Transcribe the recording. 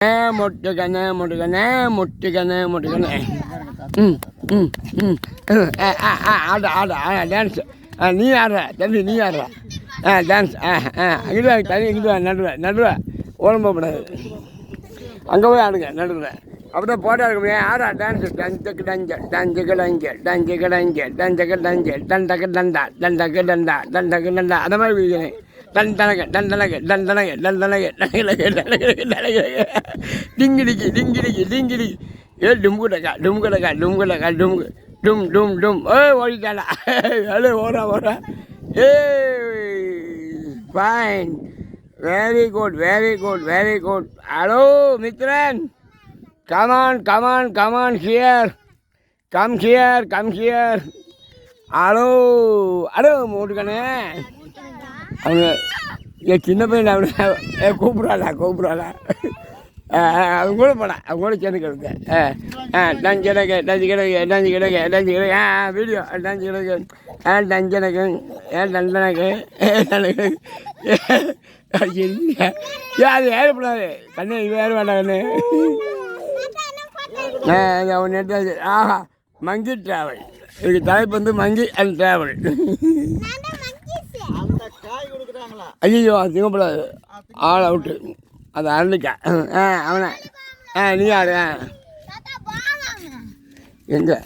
முட்டுக்கண்ணே முட்டுக்கண்ணே முட்டுக்கண்ணே முட்டுக்கண்ணே ஆட ஆட டான்ஸ் நீ ஆடுற தம்பி நீ ஆடுற டான்ஸ் இங்கிட்டு தனி இங்கிட்டு நடுவேன் ஓடம்பப்படாது அங்கே போய் ஆடுங்க நடுவில் அப்படிதான் போட்டா இருக்க முடியாது ஆடா டான்ஸ் டஞ்சக்கு டஞ்ச டஞ்சுக்கு டஞ்ச டஞ்சுக்கு டஞ்ச டஞ்சக்கு டஞ்ச டண்டக்கு டண்டா டண்டக்கு டண்டா டண்டக்கு டண்டா அந்த மாதிரி பிடிக்கிறேன் டண்டனக டண்டனக டண்டனக டண்டனக டனக டிங்கிடிக்கி டிங்கிடிக்கி டிங்கிடிக்கி ஏ டும்குடக்கா டும்குடக்கா டும்குடக்கா டும்கு டும் டும் டும் ஓடிட்டாடா ஹலோ ஓடா ஏ fine very good very good very good hello Mithran come on here come here hello மூட்டுக்கண்ணே அவங்க என் சின்ன பையன் அவனை கூப்பிட்றாளா அவங்க கூட போனேன் அவங்க கூட சேர்ந்து கிடக்கு டஞ்சு கிடக்கு வீடியோ டஞ்சு கிடக்கு டஞ்சனக்கு டண்டனக்கு அது ஏறப்படாது கண்ணு ஏற வேண்டாம் கண்ணு அவன் எடுத்தாச்சு ஆஹா மங்கி ட்ராவல் இதுக்கு தலைப்பு வந்து மங்கி அண்ட் ட்ராவல் ஐயோ அது திங்கப்படாது ஆள் அவுட்டு அது அருளிக்கா அவனை நீ ஆடு எங்கே